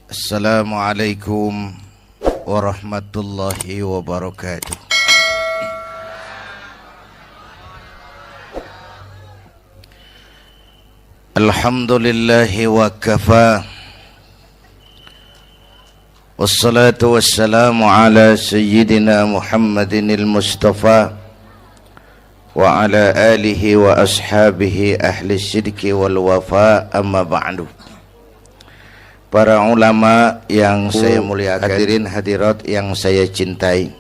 Assalamualaikum warahmatullahi wabarakatuh. Alhamdulillahi wa kafa. Wassalatu wassalamu ala sayyidina Muhammadinil Mustafa wa ala alihi wa ashabihi ahli sidqi wal wafa, amma ba'du. Para ulama yang saya muliakan, hadirin hadirat yang saya cintai,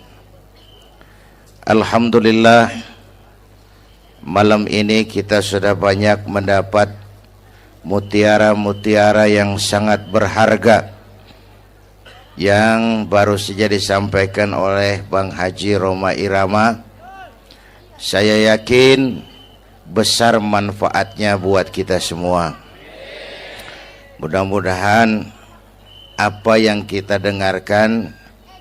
alhamdulillah malam ini kita sudah banyak mendapat mutiara-mutiara yang sangat berharga yang baru saja disampaikan oleh Bang Haji Roma Irama. Saya yakin besar manfaatnya buat kita semua. Mudah-mudahan apa yang kita dengarkan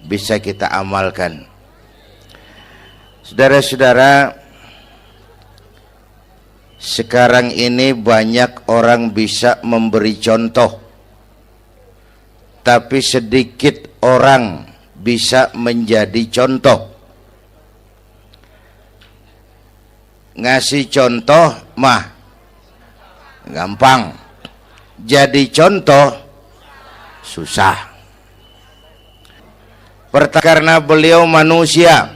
bisa kita amalkan. Saudara-saudara, sekarang ini banyak orang bisa memberi contoh, tapi sedikit orang bisa menjadi contoh. Ngasih contoh mah gampang, jadi contoh susah. Karena beliau manusia.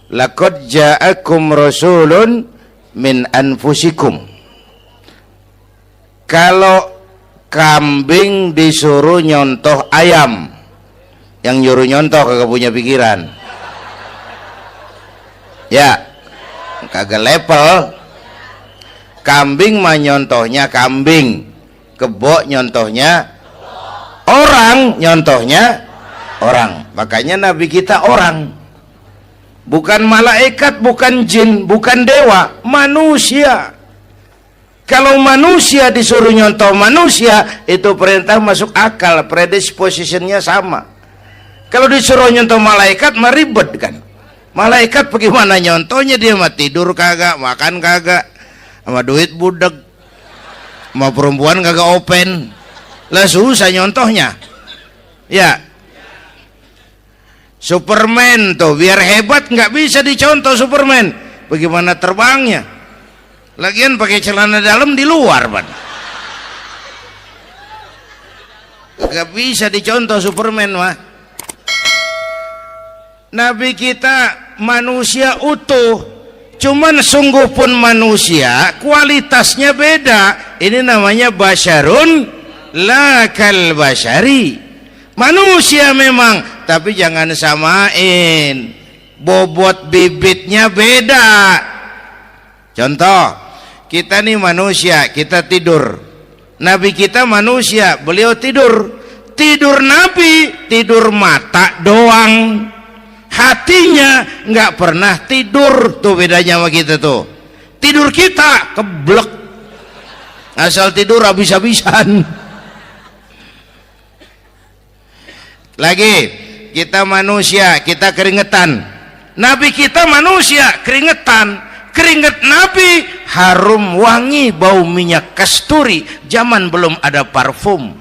Laqad ja'akum rasulun min anfusikum. Kalau kambing disuruh nyontoh ayam, yang nyuruh nyontoh kagak punya pikiran. Ya, kagak level. Kambing mah nyontohnya kambing, kebo nyontohnya orang, nyontohnya orang. Makanya Nabi kita orang, bukan malaikat, bukan jin, bukan dewa, manusia. Kalau manusia disuruh nyontoh manusia, itu perintah masuk akal, predispositionnya sama. Kalau disuruh nyontoh malaikat mah ribet kan. Malaikat bagaimana nyontohnya, dia mah tidur kagak, makan kagak, sama duit budeg, sama perempuan kagak open, lah susah nyontohnya. Ya, Superman tuh biar hebat nggak bisa dicontoh Superman, bagaimana terbangnya, lagian pakai celana dalam di luar ban, nggak bisa dicontoh Superman mah. Nabi kita manusia utuh, cuman sungguh pun manusia, kualitasnya beda. Ini namanya basyarun la kal basyari. Manusia memang, tapi jangan samain, bobot bibitnya beda. Contoh, kita nih manusia, kita tidur. Nabi kita manusia, beliau tidur. Tidur Nabi, tidur mata doang, hatinya nggak pernah tidur. Tuh bedanya sama kita tuh. Tidur kita keblek, asal tidur habis-habisan. Lagi kita manusia, kita keringetan. Nabi kita manusia, keringetan. Keringet Nabi harum wangi, bau minyak kasturi, zaman belum ada parfum.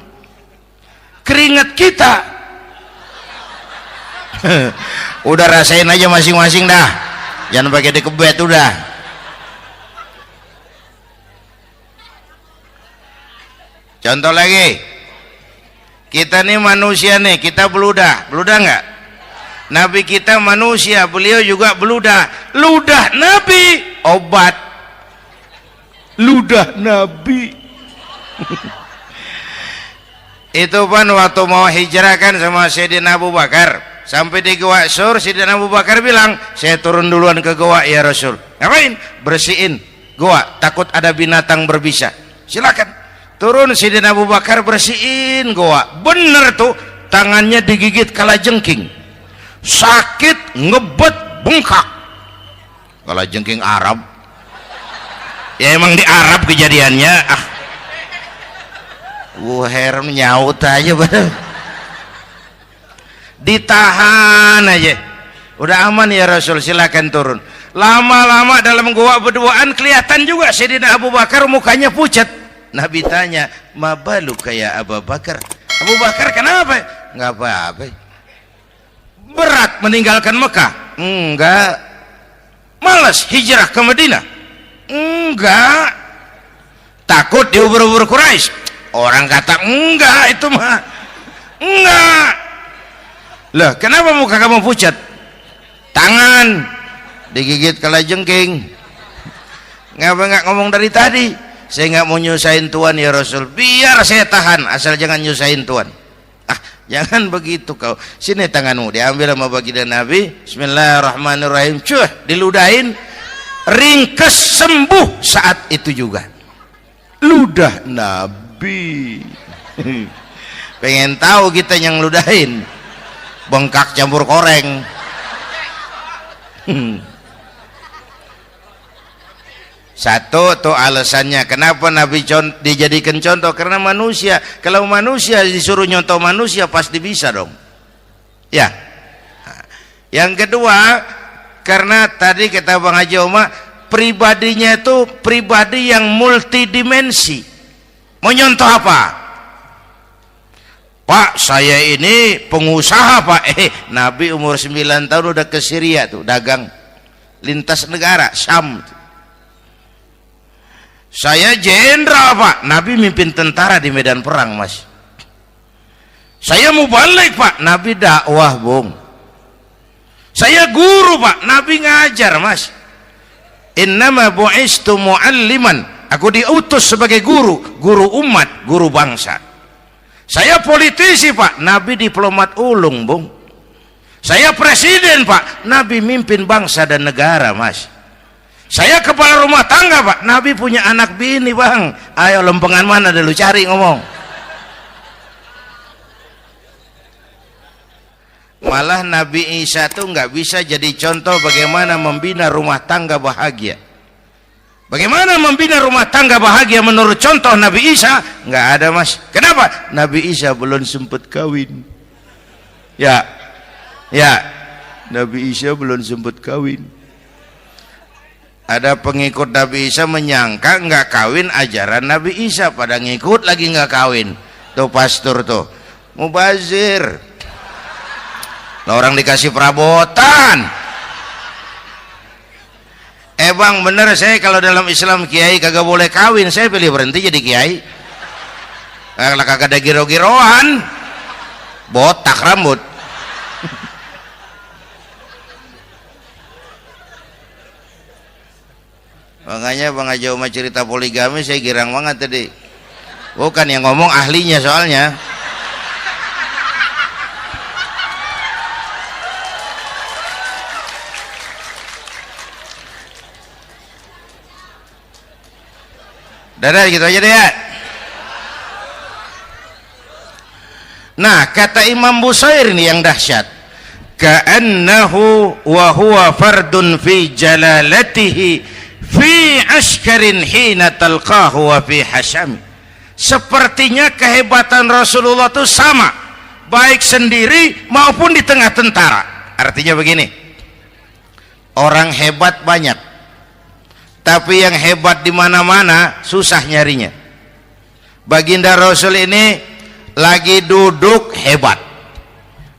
Keringet kita udah rasain aja masing-masing dah, jangan pakai dikebet udah. Contoh lagi, kita nih manusia nih, kita beludah nggak? Nabi kita manusia, beliau juga beludah. Ludah Nabi obat, ludah Nabi. Itu kan waktu mau hijrah kan sama Sayyidina Abu Bakar, sampai di Gua Sur, Sayyidina Abu Bakar bilang, saya turun duluan ke gua ya Rasul. Ngapain? Bersihin gua, takut ada binatang berbisa. Silakan turun. Sayyidina Abu Bakar bersihin gua, bener tuh, tangannya digigit kalajengking, sakit, ngebet, bengkak. Kalajengking Arab ya, emang di Arab kejadiannya. Heran nyaut aja bener. Ditahan aja, udah aman ya Rasul, silakan turun. Lama-lama dalam gua berduaan kelihatan juga Sayyidina Abu Bakar mukanya pucat. Nabi tanya, "Mabalu kayak Abu Bakar?" Abu Bakar kenapa? Enggak apa-apa. Berat meninggalkan Mekah? Enggak. Malas hijrah ke Madinah? Enggak. Takut diubur-ubur Quraisy? Orang kata enggak, itu mah enggak. Lah, kenapa muka kamu pucat? Tangan digigit kalajengking. Ngapa nggak ngomong dari tadi? Saya nggak mau nyusahin Tuhan ya Rasul. Biar saya tahan, asal jangan nyusahin Tuhan. Ah, jangan begitu kau. Sini tanganmu, diambil sama baginda Nabi. Bismillahirrahmanirrahim. Cuh, diludahin. Ringkes sembuh saat itu juga. Ludah Nabi. Pengen tahu kita yang ludahin. Bengkak campur koreng. Satu tuh alasannya kenapa Nabi dijadikan contoh, karena manusia. Kalau manusia disuruh nyontoh manusia pasti bisa dong ya. Yang kedua, karena tadi kata Bang Haji Oma, pribadinya itu pribadi yang multidimensi. Mau nyontoh apa? Pak, saya ini pengusaha Pak. Nabi umur 9 tahun udah ke Syria tuh dagang lintas negara Syam. Saya jenderal Pak, Nabi mimpin tentara di medan perang Mas. Saya mau balik Pak, Nabi dakwah Bung. Saya guru Pak, Nabi ngajar Mas. Innama bu'istu mu'alliman, aku diutus sebagai guru, guru umat, guru bangsa. Saya politisi Pak, Nabi diplomat ulung Bung. Saya presiden Pak, Nabi mimpin bangsa dan negara Mas. Saya kepala rumah tangga Pak, Nabi punya anak bini Bang. Ayo lempengan mana dulu cari ngomong. Malah Nabi Isa tuh nggak bisa jadi contoh bagaimana membina rumah tangga bahagia. Bagaimana membina rumah tangga bahagia menurut contoh Nabi Isa? Nggak ada Mas. Kenapa? Nabi Isa belum sempat kawin. Ya, Nabi Isa belum sempat kawin. Ada pengikut Nabi Isa menyangka nggak kawin ajaran Nabi Isa, pada ngikut lagi nggak kawin. Tuh pastor tuh mubazir. Orang dikasih perabotan. Bang bener, saya kalau dalam Islam kiai kagak boleh kawin, saya pilih berhenti jadi kiai. Kalau kagak ada giro-giroan, botak rambut. Makanya Bang Haji Oma cerita poligami saya girang banget tadi. Bukan yang ngomong ahlinya soalnya. Dadah gitu aja deh ya. Nah, kata Imam Busair ini yang dahsyat. Ka'annahu wa huwa fardun fi jalalatihi fi askarin hina talqahu wa fi hasham. Sepertinya kehebatan Rasulullah itu sama, baik sendiri maupun di tengah tentara. Artinya begini, orang hebat banyak, tapi yang hebat di mana-mana susah nyarinya. Baginda Rasul ini lagi duduk hebat,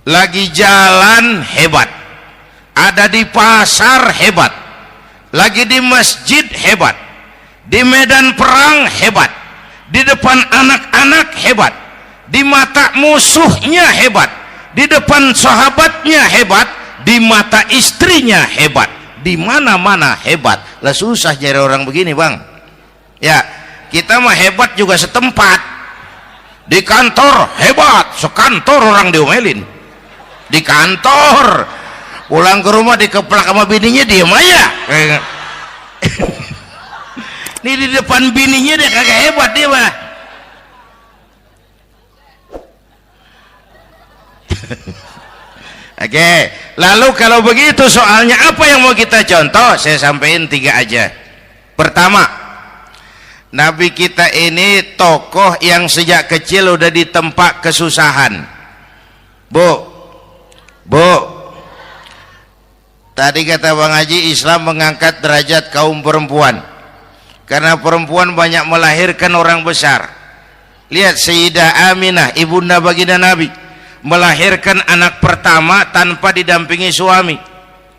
lagi jalan hebat, ada di pasar hebat, lagi di masjid hebat, di medan perang hebat, di depan anak-anak hebat, di mata musuhnya hebat, di depan sahabatnya hebat, di mata istrinya hebat, di mana-mana hebat. Lah susah nyari orang begini Bang ya. Kita mah hebat juga setempat. Di kantor hebat, sekantor orang diomelin di kantor, pulang ke rumah dikeplak sama bininya diem aja. Ini di depan bininya dia kagak hebat dia mah. Oke, lalu kalau begitu soalnya apa yang mau kita contoh? Saya sampaikan 3 aja. Pertama, Nabi kita ini tokoh yang sejak kecil udah ditempa kesusahan. Bu, Tadi kata Bang Haji, Islam mengangkat derajat kaum perempuan karena perempuan banyak melahirkan orang besar. Lihat Sayyidah Aminah, ibunda baginda Nabi, melahirkan anak pertama tanpa didampingi suami.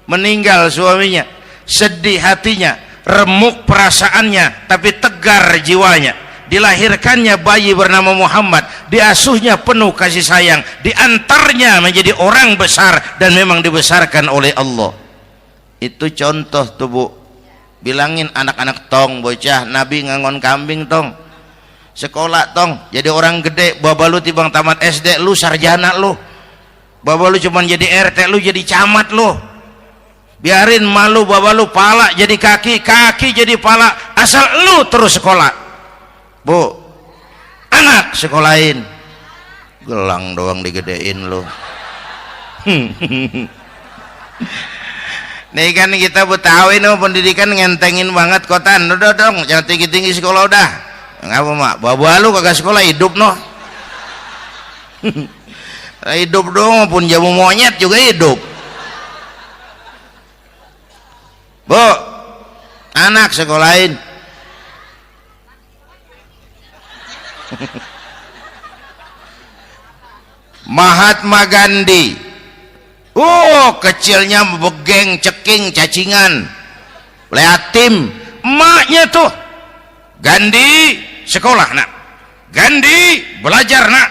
Meninggal suaminya, sedih hatinya, remuk perasaannya, tapi tegar jiwanya. Dilahirkannya bayi bernama Muhammad, diasuhnya penuh kasih sayang, diantarnya menjadi orang besar dan memang dibesarkan oleh Allah. Itu contoh tuh Bu. Bilangin anak-anak tong, bocah, Nabi ngangon kambing tong, sekolah tong, jadi orang gede. Baba lu tibang tamat SD, lu sarjana lu. Baba lu cuman jadi RT, lu jadi camat lu. Biarin malu, baba lu pala jadi kaki, kaki jadi pala, asal lu terus sekolah. Bu, anak sekolahin, gelang doang digedein lu. Nih kan kita Betawi no, pendidikan ngentengin banget kotan. Udah dong, jangan tinggi-tinggi sekolah udah. Ngapa mak? Baba lu kagak sekolah hidup no. Hidup dong, pun jamu monyet juga hidup. Bu, anak sekolahin. Mahatma Gandhi, kecilnya begeng, ceking, cacingan, leatim. Emaknya tuh, Gandhi sekolah nak, Gandhi belajar nak,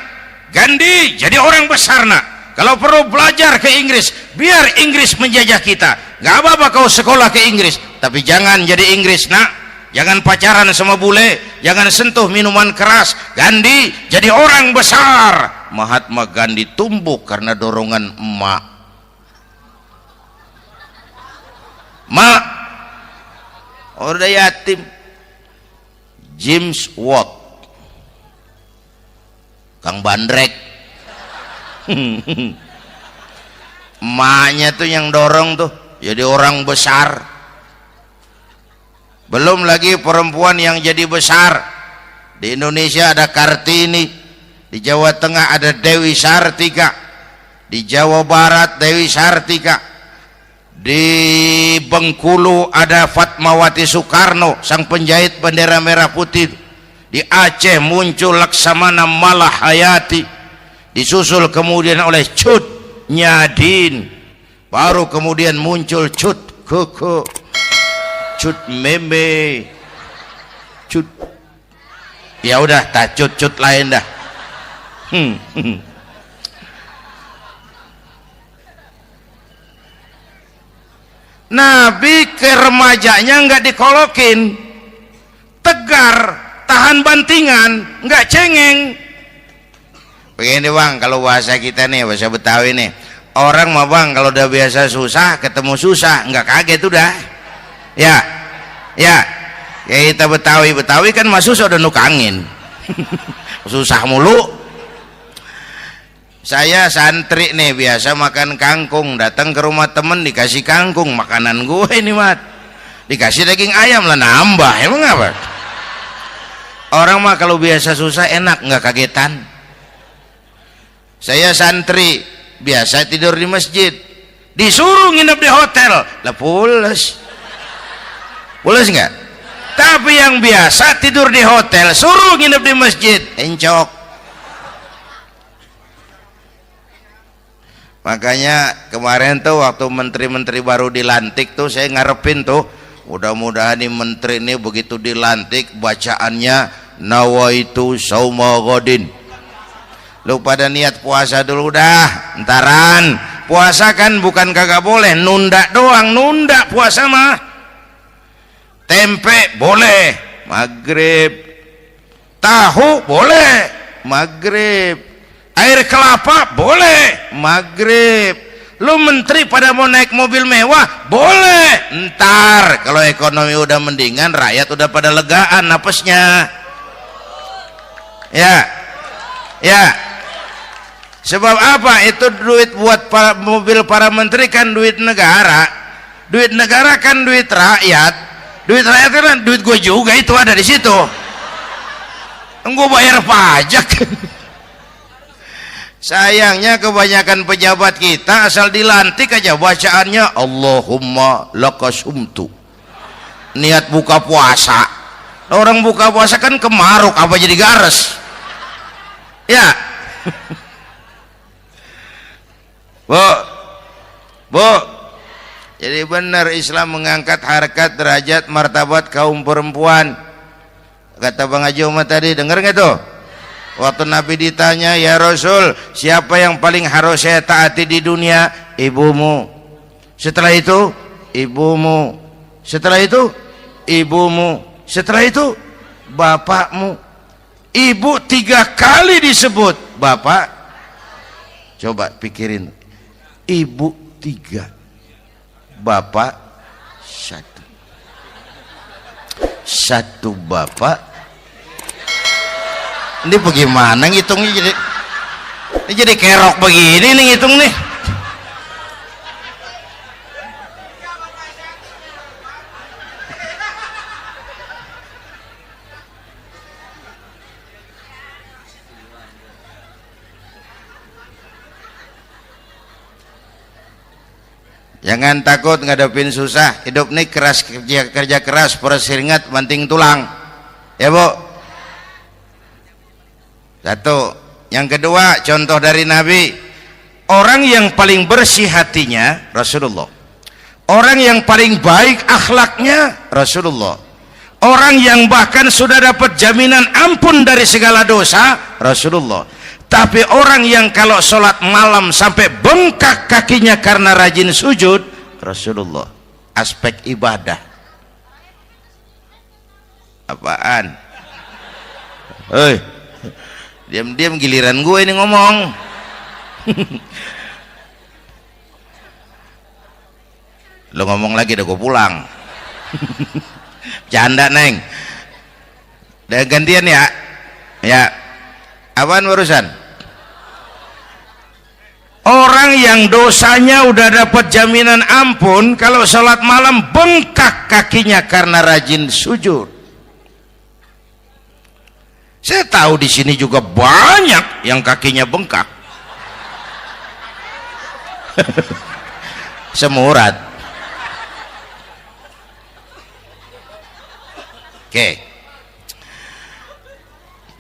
Gandhi jadi orang besar nak. Kalau perlu belajar ke Inggris, biar Inggris menjajah kita. Gak apa-apa kau sekolah ke Inggris, tapi jangan jadi Inggris nak. Jangan pacaran sama bule, jangan sentuh minuman keras. Gandhi jadi orang besar. Mahatma Gandhi tumbuh karena dorongan emak. Mak, udah yatim. James Watt, Kang Bandrek. Emaknya tuh yang dorong tuh jadi orang besar. Belum lagi perempuan yang jadi besar. Di Indonesia ada Kartini, di Jawa Tengah ada Dewi Sartika, di Jawa Barat Dewi Sartika, di Bengkulu ada Fatmawati Soekarno, sang penjahit bendera merah putih. Di Aceh muncul Laksamana Malahayati, disusul kemudian oleh Cut Nyadin, baru kemudian muncul Cut Koko, Cut Meme, Cut, ya udah tak cut lain dah. Nabi ke remajanya nggak dikolokin, tegar, tahan bantingan, nggak cengeng. Begini bang, kalau bahasa kita nih, bahasa Betawi nih, orang mah bang kalau udah biasa susah ketemu susah nggak kaget udah. Ya kita Betawi kan masuk udah nukangin. Susah mulu. Saya santri nih biasa makan kangkung, datang ke rumah temen dikasih kangkung, makanan gue ini mat, dikasih daging ayam lah nambah, emang apa? Orang mah kalau biasa susah enak, nggak kagetan. Saya santri biasa tidur di masjid, disuruh nginep di hotel lah pules nggak? Tapi yang biasa tidur di hotel suruh nginep di masjid encok. Makanya kemarin tuh waktu menteri-menteri baru dilantik tuh saya ngarepin tuh, mudah-mudahan nih menteri ini begitu dilantik bacaannya nawaitu sauma godin. Lu pada niat puasa dulu dah, entaran. Puasa kan bukan kagak boleh, nunda doang, nunda puasa mah. Tempe boleh maghrib, tahu boleh maghrib, air kelapa boleh maghrib. Lu menteri pada mau naik mobil mewah boleh, ntar kalau ekonomi udah mendingan, rakyat udah pada legaan napasnya. Ya sebab apa? Itu duit buat mobil para menteri kan duit negara kan duit rakyat. Duit rakyat kan duit gue juga, itu ada di situ. Gue bayar pajak. Sayangnya kebanyakan pejabat kita asal dilantik aja bacaannya Allahumma lakasumtu, niat buka puasa. Orang buka puasa kan kemaruk apa jadi gares ya. Bu, jadi benar Islam mengangkat harkat, derajat, martabat kaum perempuan. Kata Bang Haji Umar tadi, dengar nggak tuh? Waktu Nabi ditanya, ya Rasul, siapa yang paling harus saya taati di dunia? Ibumu. Setelah itu, ibumu. Setelah itu, ibumu. Setelah itu, bapakmu. Ibu 3 kali disebut, bapak. Coba pikirin, ibu 3, bapak 1 bapak. Ini bagaimana ngitungnya, jadi kerok begini nih ngitung nih. Jangan takut ngadepin susah. Hidup nih keras, kerja keras, peres keringat, banting tulang ya Bu. Satu. Yang kedua, contoh dari Nabi, orang yang paling bersih hatinya Rasulullah, orang yang paling baik akhlaknya Rasulullah, orang yang bahkan sudah dapat jaminan ampun dari segala dosa Rasulullah. Tapi orang yang kalau sholat malam sampai bengkak kakinya karena rajin sujud Rasulullah. Aspek ibadah apaan? Hei, diam-diam giliran gue ini ngomong. Lo ngomong lagi udah gue pulang. Canda neng. Udah gantian ya. Ya. Apaan urusan? Orang yang dosanya udah dapat jaminan ampun, kalau sholat malam bengkak kakinya karena rajin sujud. Saya tahu di sini juga banyak yang kakinya bengkak. Semurat. Oke.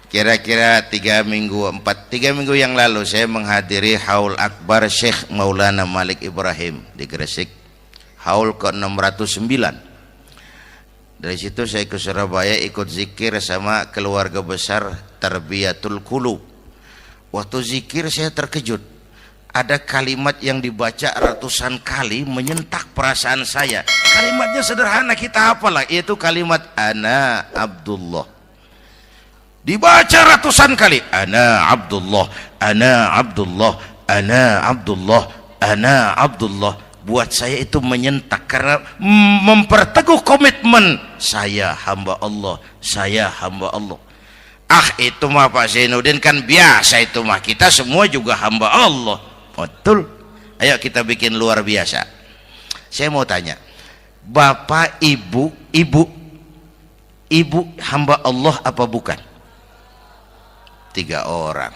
Kira-kira 3 minggu yang lalu saya menghadiri haul akbar Syekh Maulana Malik Ibrahim di Gresik, haul ke-609. Dari situ saya ke Surabaya ikut zikir sama keluarga besar Tarbiyatul Qulub. Waktu zikir saya terkejut, ada kalimat yang dibaca ratusan kali menyentak perasaan saya. Kalimatnya sederhana, kita hafalah, yaitu kalimat ana Abdullah. Dibaca ratusan kali, ana Abdullah, ana Abdullah, ana Abdullah, ana Abdullah. Buat saya itu menyentak karena memperteguh komitmen, saya hamba Allah, saya hamba Allah. Ah, itu mah Pak Zainuddin kan biasa, itu mah kita semua juga hamba Allah. Betul. Ayo kita bikin luar biasa. Saya mau tanya, Bapak, Ibu hamba Allah apa bukan? 3 orang.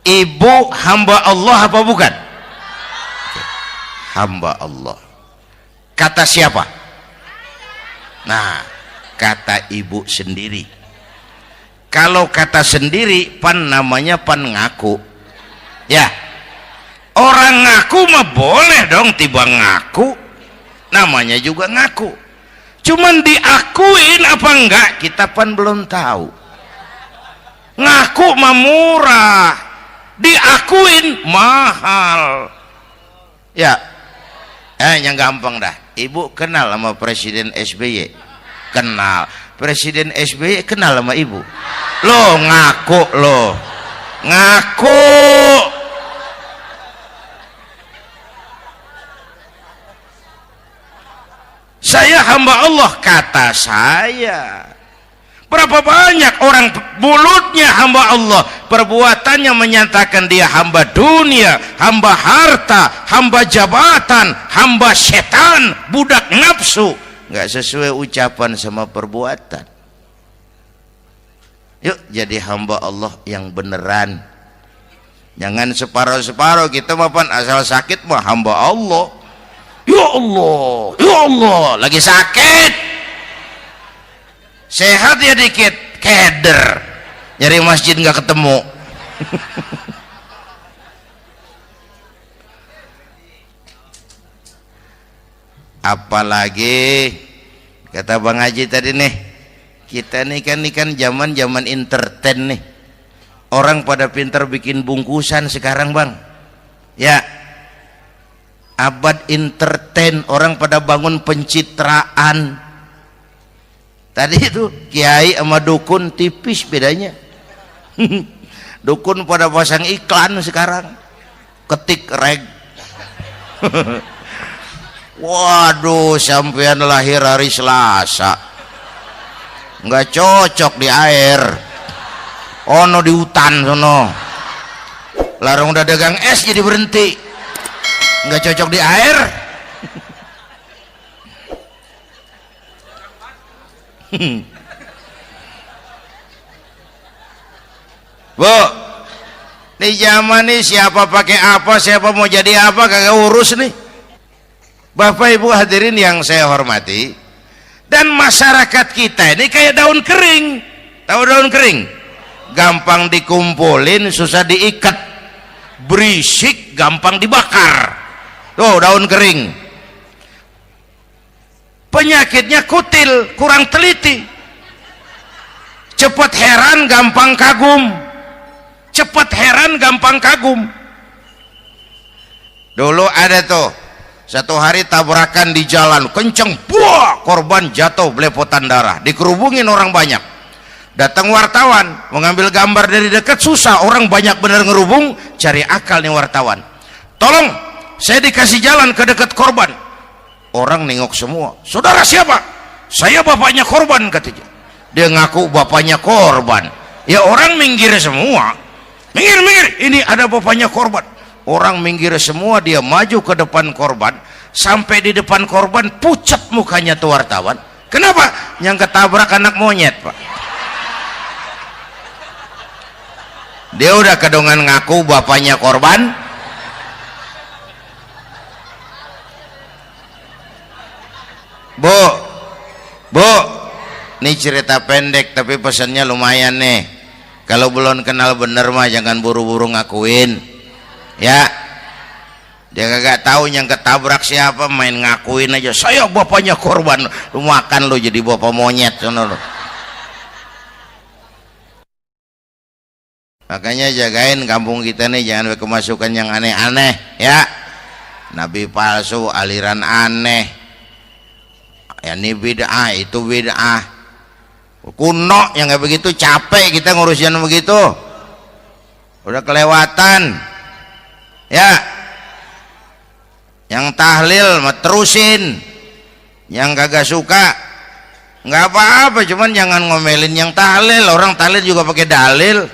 Ibu hamba Allah apa bukan? Hamba Allah. Kata siapa? Nah, kata ibu sendiri. Kalau kata sendiri, pan namanya pan ngaku. Ya, orang ngaku mah boleh dong, tiba ngaku, namanya juga ngaku. Cuman diakuin apa enggak, kita pan belum tahu. Ngaku mah murah, diakuin mahal. Ya, yang gampang dah. Ibu kenal sama Presiden SBY? Kenal. Presiden SBY kenal sama ibu? Lo ngaku, lo ngaku. Saya hamba Allah, kata saya. Berapa banyak orang mulutnya hamba Allah, perbuatannya menyatakan dia hamba dunia, hamba harta, hamba jabatan, hamba setan, budak nafsu. Nggak sesuai ucapan sama perbuatan. Yuk jadi hamba Allah yang beneran. Jangan separuh-separuh. Kita mapan asal sakit mah hamba Allah. Ya Allah, ya Allah, lagi sakit. Sehat ya dikit, keder. Nyari masjid nggak ketemu. Apalagi kata Bang Haji tadi nih, kita nih kan zaman entertain nih. Orang pada pintar bikin bungkusan sekarang Bang. Ya, abad entertain, orang pada bangun pencitraan. Tadi itu kiai sama dukun tipis bedanya. Dukun pada pasang iklan sekarang, ketik reg. Waduh, sampean lahir hari Selasa, nggak cocok di air, ono di hutan sono. Larang udah dagang es jadi berhenti, nggak cocok di air. Bu, di zaman nih siapa pakai apa, siapa mau jadi apa kagak urus nih. Bapak Ibu hadirin yang saya hormati, dan masyarakat kita ini kayak daun kering. Tahu daun kering? Gampang dikumpulin, susah diikat, berisik, gampang dibakar. Tuh daun kering. Penyakitnya kutil, kurang teliti. Cepat heran, gampang kagum. Cepat heran, gampang kagum. Dulu ada tuh satu hari tabrakan di jalan kenceng, buah, korban jatuh belepotan darah, dikerubungin orang banyak. Datang wartawan mengambil gambar dari dekat, susah, orang banyak bener ngerubung. Cari akal nih wartawan, tolong saya dikasih jalan ke dekat korban. Orang nengok semua, saudara siapa? Saya bapaknya korban katanya. Dia ngaku bapaknya korban. Ya orang minggir semua, minggir, ini ada bapaknya korban. Orang minggir semua, dia maju ke depan korban. Sampai di depan korban, pucat mukanya tuh wartawan. Kenapa? Yang ketabrak anak monyet, Pak. Dia udah kedongan ngaku bapaknya korban. Bu, ini cerita pendek tapi pesannya lumayan nih. Kalau belum kenal bener mah jangan buru-buru ngakuin. Ya, dia kagak tahu yang ketabrak siapa, main ngakuin aja saya bapaknya korban. Lu makan lu jadi bapak monyet sono lu. Makanya jagain kampung kita nih, jangan kemasukan yang aneh-aneh ya. Nabi palsu, aliran aneh. Ya ini bid'ah, itu bid'ah. Kuno yang kayak begitu, capek kita ngurusin begitu. Udah kelewatan. Ya, yang tahlil mah terusin, yang kagak suka nggak apa-apa, cuman jangan ngomelin yang tahlil. Orang tahlil juga pakai dalil.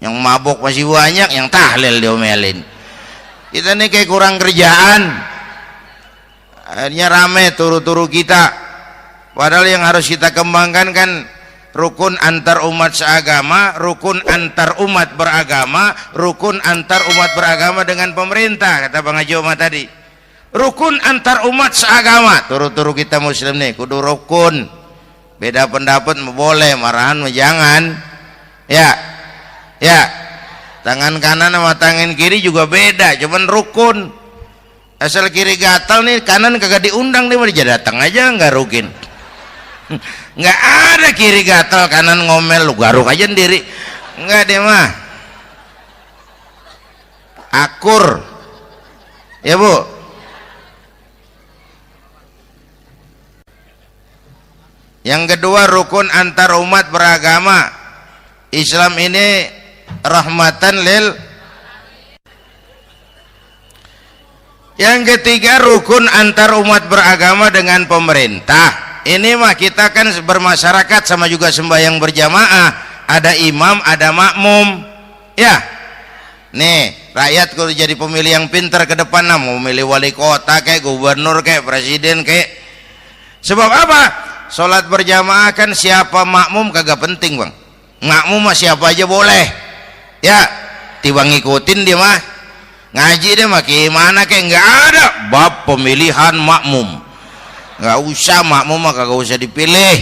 Yang mabok masih banyak, yang tahlil diomelin. Kita nih kayak kurang kerjaan, akhirnya rame turu-turu kita. Padahal yang harus kita kembangkan kan rukun antar umat seagama, rukun antar umat beragama, rukun antar umat beragama dengan pemerintah, kata Bang Haji Omar tadi. Rukun antar umat seagama, turu-turu kita muslim nih kudu rukun. Beda pendapat boleh, marahan jangan. Ya, tangan kanan sama tangan kiri juga beda, cuman rukun. Asal kiri gatal nih, kanan kagak diundang, dia datang aja nggak rukin. Nggak ada kiri gatal kanan ngomel, lu garuk aja sendiri. Nggak deh mah akur ya Bu. Yang kedua rukun antar umat beragama. Islam ini rahmatan lil. Yang ketiga rukun antar umat beragama dengan pemerintah. Ini mah kita kan bermasyarakat sama juga sembahyang berjamaah, ada imam ada makmum ya. Nih rakyat kalau jadi pemilih yang pintar ke depan, mau memilih wali kota kayak gubernur kayak presiden kayak. Sebab apa? Sholat berjamaah kan siapa makmum kagak penting Bang, makmum mah siapa aja boleh ya, tiba ngikutin dia mah ngaji dia mah gimana kayak nggak ada bab pemilihan makmum, nggak usah makmum mah kagak usah dipilih,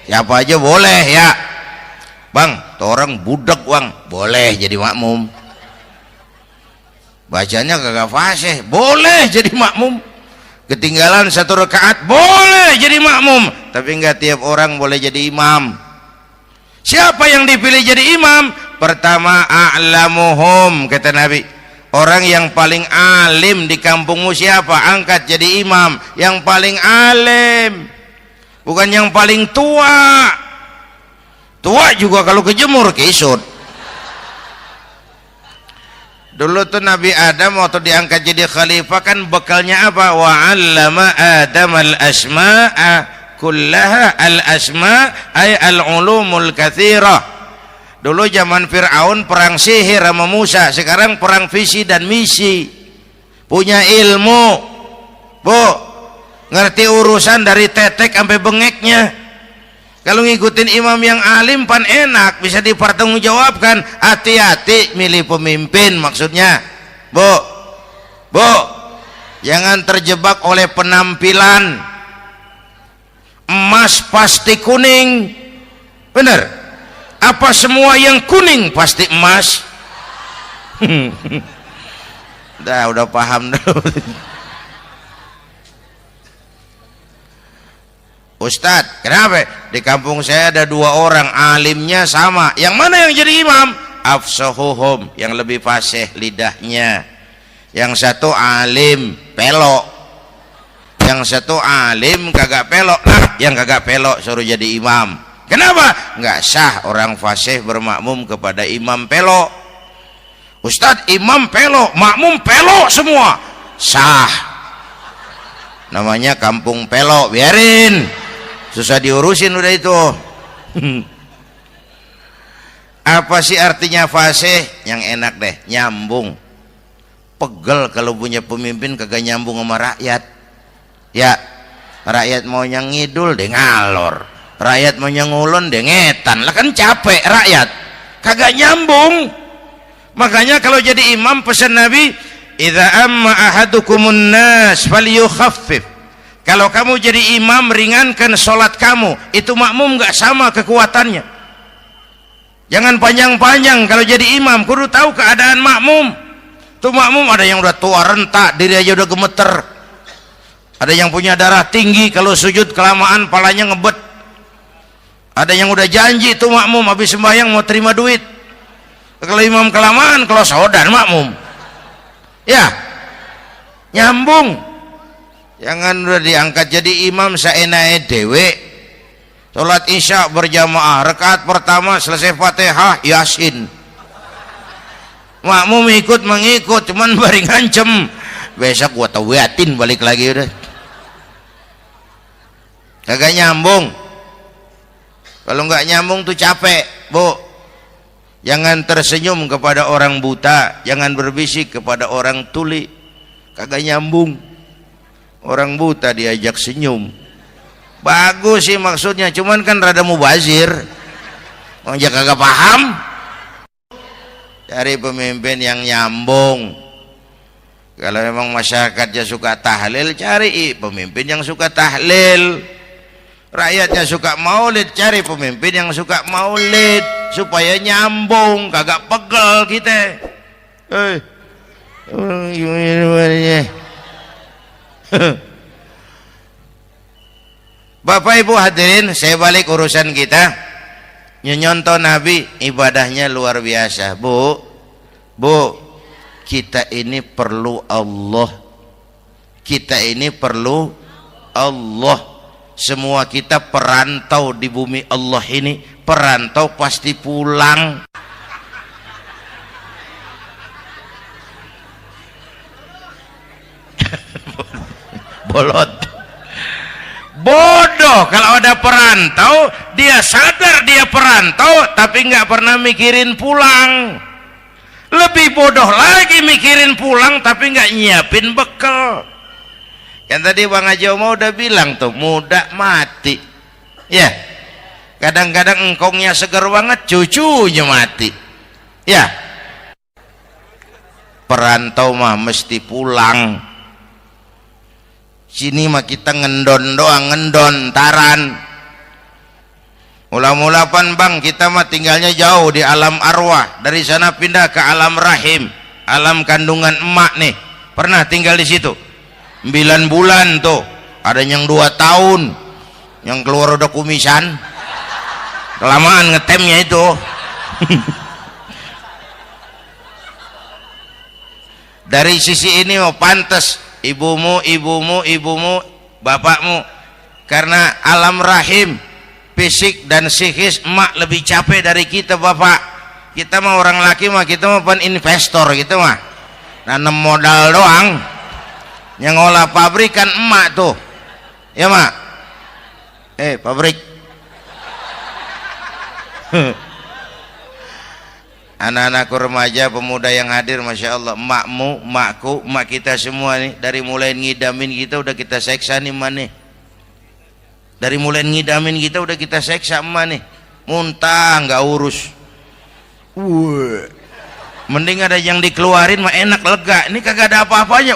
siapa aja boleh ya. Bang, tuh orang budak bang, boleh jadi makmum, bacanya kagak fasih, boleh jadi makmum, ketinggalan 1 rakaat boleh jadi makmum, tapi nggak tiap orang boleh jadi imam. Siapa yang dipilih jadi imam? Pertama, a'lamuhum, kata Nabi, orang yang paling alim di kampungmu siapa? Angkat jadi imam yang paling alim, bukan yang paling tua. Tua juga kalau kejemur kisut. Dulu tuh Nabi Adam waktu diangkat jadi khalifah kan bekalnya apa? Wa 'allama Adam al-asma'a kullaha, al-asma' ay al-ulumul katsirah. Dulu zaman Fir'aun perang sihir sama Musa, sekarang perang visi dan misi. Punya ilmu, Bu, ngerti urusan dari tetek sampai bengeknya. Kalau ngikutin imam yang alim pan enak, bisa dipertanggungjawabkan. Hati-hati milih pemimpin, maksudnya Bu, jangan terjebak oleh penampilan. Emas pasti kuning, bener? Apa semua yang kuning pasti emas? Udah paham dulu. Ustadz, kenapa? Di kampung saya ada 2 orang alimnya sama. Yang mana yang jadi imam? Afsahuhum, yang lebih fasih lidahnya. Yang satu alim pelok, yang satu alim kagak pelok. Nah, yang kagak pelok suruh jadi imam. Kenapa? Nggak sah orang fasih bermakmum kepada imam pelok. Ustadz, imam pelok, makmum pelok semua. Sah. Namanya kampung pelok, biarin. Susah diurusin udah itu. Apa sih artinya fasih? Yang enak deh, nyambung. Pegel kalau punya pemimpin kagak nyambung sama rakyat. Ya, rakyat mau yang ngidul deh ngalor, rakyat mau yang ngulon deh ngetan. Lah kan capek rakyat, kagak nyambung. Makanya kalau jadi imam pesan Nabi, idza amma ahadukumun nas falyukhaffif. Kalau kamu jadi imam, ringankan sholat kamu. Itu makmum nggak sama kekuatannya. Jangan panjang-panjang kalau jadi imam, kudu tahu keadaan makmum. Tuh makmum ada yang udah tua rentak, diri aja udah gemeter. Ada yang punya darah tinggi, kalau sujud kelamaan palanya ngebet. Ada yang udah janji tuh makmum habis sembahyang mau terima duit. Kalau imam kelamaan, kalau saudan makmum. Ya, nyambung. Jangan udah diangkat jadi imam saenake dewe. Salat isya berjamaah, rakaat pertama selesai Fatihah Yasin. Makmum ikut mengikut, cuman bari ngancem. Besok gua tawiatin balik lagi udah. Kagak nyambung. Kalau nggak nyambung tuh capek, Bu. Jangan tersenyum kepada orang buta, jangan berbisik kepada orang tuli. Kagak nyambung. Orang buta diajak senyum, bagus sih maksudnya, cuman kan rada mubazir. Orang kagak paham. Cari pemimpin yang nyambung. Kalau memang masyarakatnya suka tahlil, cari pemimpin yang suka tahlil. Rakyatnya suka maulid, cari pemimpin yang suka maulid, supaya nyambung, kagak pegel kita. Bapak Ibu hadirin, saya balik urusan kita. Nyontoh Nabi ibadahnya luar biasa. Bu, kita ini perlu Allah. Kita ini perlu Allah. Semua kita perantau di bumi Allah ini. Perantau pasti pulang. Bolot, bodoh kalau ada perantau, dia sadar dia perantau tapi nggak pernah mikirin pulang. Lebih bodoh lagi mikirin pulang tapi nggak nyiapin bekal. Yang tadi Bang Haji Omah udah bilang tuh, muda mati ya, kadang-kadang engkongnya segar banget, cucunya mati. Ya, perantau mah mesti pulang. Sini mah kita ngendon doang, ngendon taran. Mula-mula pan bang, kita mah tinggalnya jauh di alam arwah, dari sana pindah ke alam rahim, alam kandungan emak nih. Pernah tinggal di situ 9 bulan tuh, ada yang 2 tahun, yang keluar udah kumisan, kelamaan ngetemnya itu. Dari sisi ini mau pantas ibumu, bapakmu, karena alam rahim fisik dan psikis emak lebih capek dari kita bapak. Kita mah orang laki mah, kita mah pan investor gitu mah, nanam modal doang. Yang ngolah pabrik kan emak tuh, ya mak. Pabrik. Anak-anakku remaja, pemuda yang hadir, masya Allah, emakmu, emakku, emak kita semua nih, dari mulai ngidamin kita udah kita seksa nih mana. Dari mulai ngidamin kita udah kita seksa emak nih, muntah nggak urus. Mending ada yang dikeluarin mah enak, lega. Ini kagak ada apa-apanya.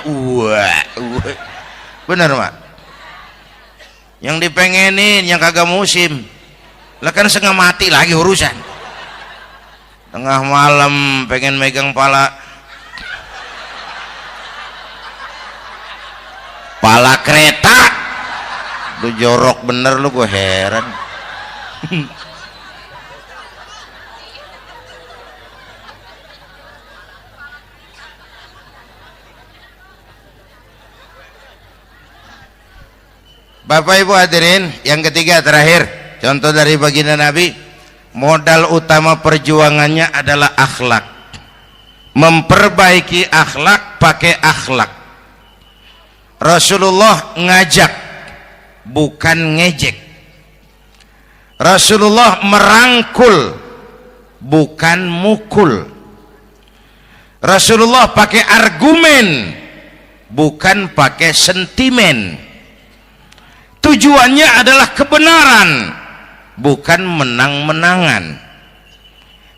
Bener mak. Yang dipengenin yang kagak musim, lah kan setengah mati lagi urusan. Tengah malam pengen megang pala kereta, lu jorok bener lu, gue heran. Bapak Ibu hadirin, yang ketiga terakhir, contoh dari baginda Nabi, modal utama perjuangannya adalah akhlak. Memperbaiki akhlak, pakai akhlak. Rasulullah ngajak, bukan ngejek. Rasulullah merangkul, bukan mukul. Rasulullah pakai argumen, bukan pakai sentimen. Tujuannya adalah kebenaran, bukan menang-menangan.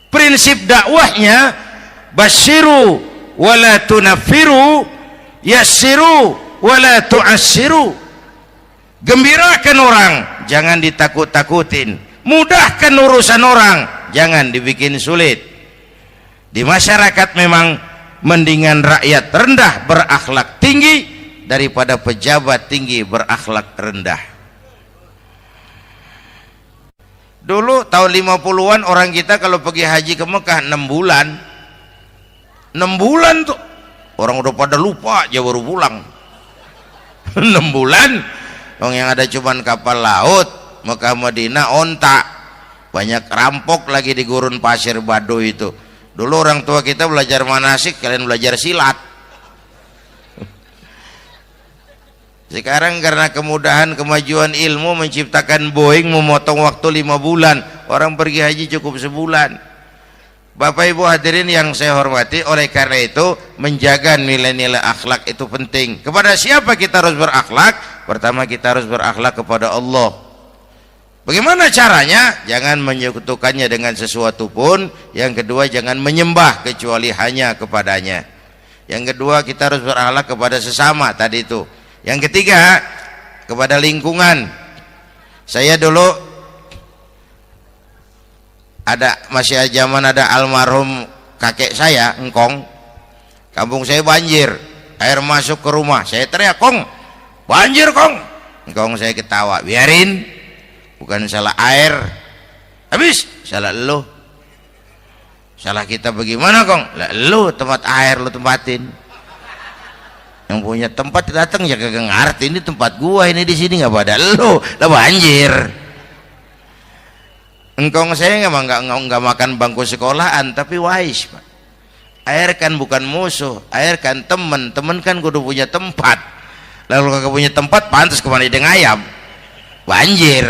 Prinsip dakwahnya basyiru wala tunafiru, yassiru wala tu'assiru. Gembirakan orang, jangan ditakut-takutin. Mudahkan urusan orang, jangan dibikin sulit. Di masyarakat memang mendingan rakyat rendah berakhlak tinggi daripada pejabat tinggi berakhlak rendah. Dulu tahun 50-an orang kita kalau pergi haji ke Mekah 6 bulan. 6 bulan tuh orang udah pada lupa aja baru pulang. 6 bulan yang ada cuman kapal laut, Mekah Madinah onta, banyak rampok lagi di gurun pasir Baduy itu. Dulu orang tua kita belajar manasik, kalian belajar silat. Sekarang karena kemudahan kemajuan ilmu menciptakan Boeing memotong waktu 5 bulan, orang pergi haji cukup sebulan. Bapak Ibu hadirin yang saya hormati, oleh karena itu menjaga nilai-nilai akhlak itu penting. Kepada siapa kita harus berakhlak? Pertama, kita harus berakhlak kepada Allah. Bagaimana caranya? Jangan menyekutukannya dengan sesuatu pun. Yang kedua, jangan menyembah kecuali hanya kepadanya. Yang kedua, kita harus berakhlak kepada sesama tadi itu. Yang ketiga, kepada lingkungan. Saya dulu masih zaman ada almarhum kakek saya, engkong. Kampung saya banjir, air masuk ke rumah. Saya teriak, "Kong, banjir, Kong." Engkong saya ketawa, "Biarin, bukan salah air. Habis salah lo." "Salah kita bagaimana, Kong?" "Lah lo tempat air lo tempatin. Yang punya tempat datang ya kagak ngerti, ini tempat gua, ini di sini nggak pada lo, lah banjir." Engkong saya nggak makan bangku sekolahan, tapi wise Pak. Air kan bukan musuh, air kan temen kan kudu punya tempat. Lalu kagak punya tempat, pantas kemana dengan ayam, banjir.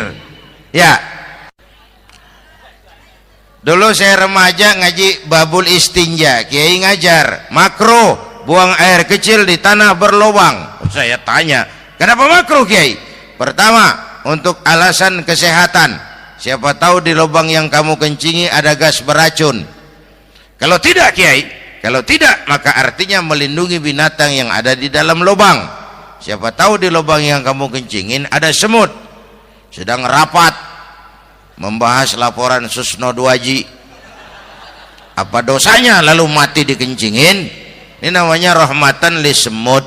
Ya, dulu saya remaja ngaji babul istinja, kiai ngajar makruh buang air kecil di tanah berlubang. Saya tanya, kenapa makruh Kiai? Pertama, untuk alasan kesehatan. siapa tahu di lubang yang kamu kencingi ada gas beracun. Kalau tidak Kiai, kalau tidak maka artinya melindungi binatang yang ada di dalam lubang. Siapa tahu di lubang yang kamu kencingin ada semut sedang rapat membahas laporan Susno 2Ji. Apa dosanya lalu mati dikencingin? Ini namanya rahmatan li semut.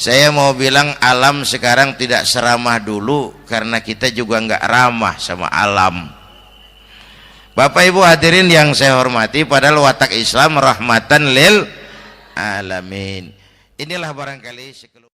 Saya mau bilang alam sekarang tidak seramah dulu karena kita juga nggak ramah sama alam. Bapak Ibu hadirin yang saya hormati, padahal watak Islam rahmatan lil alamin. Inilah barangkali sekelumit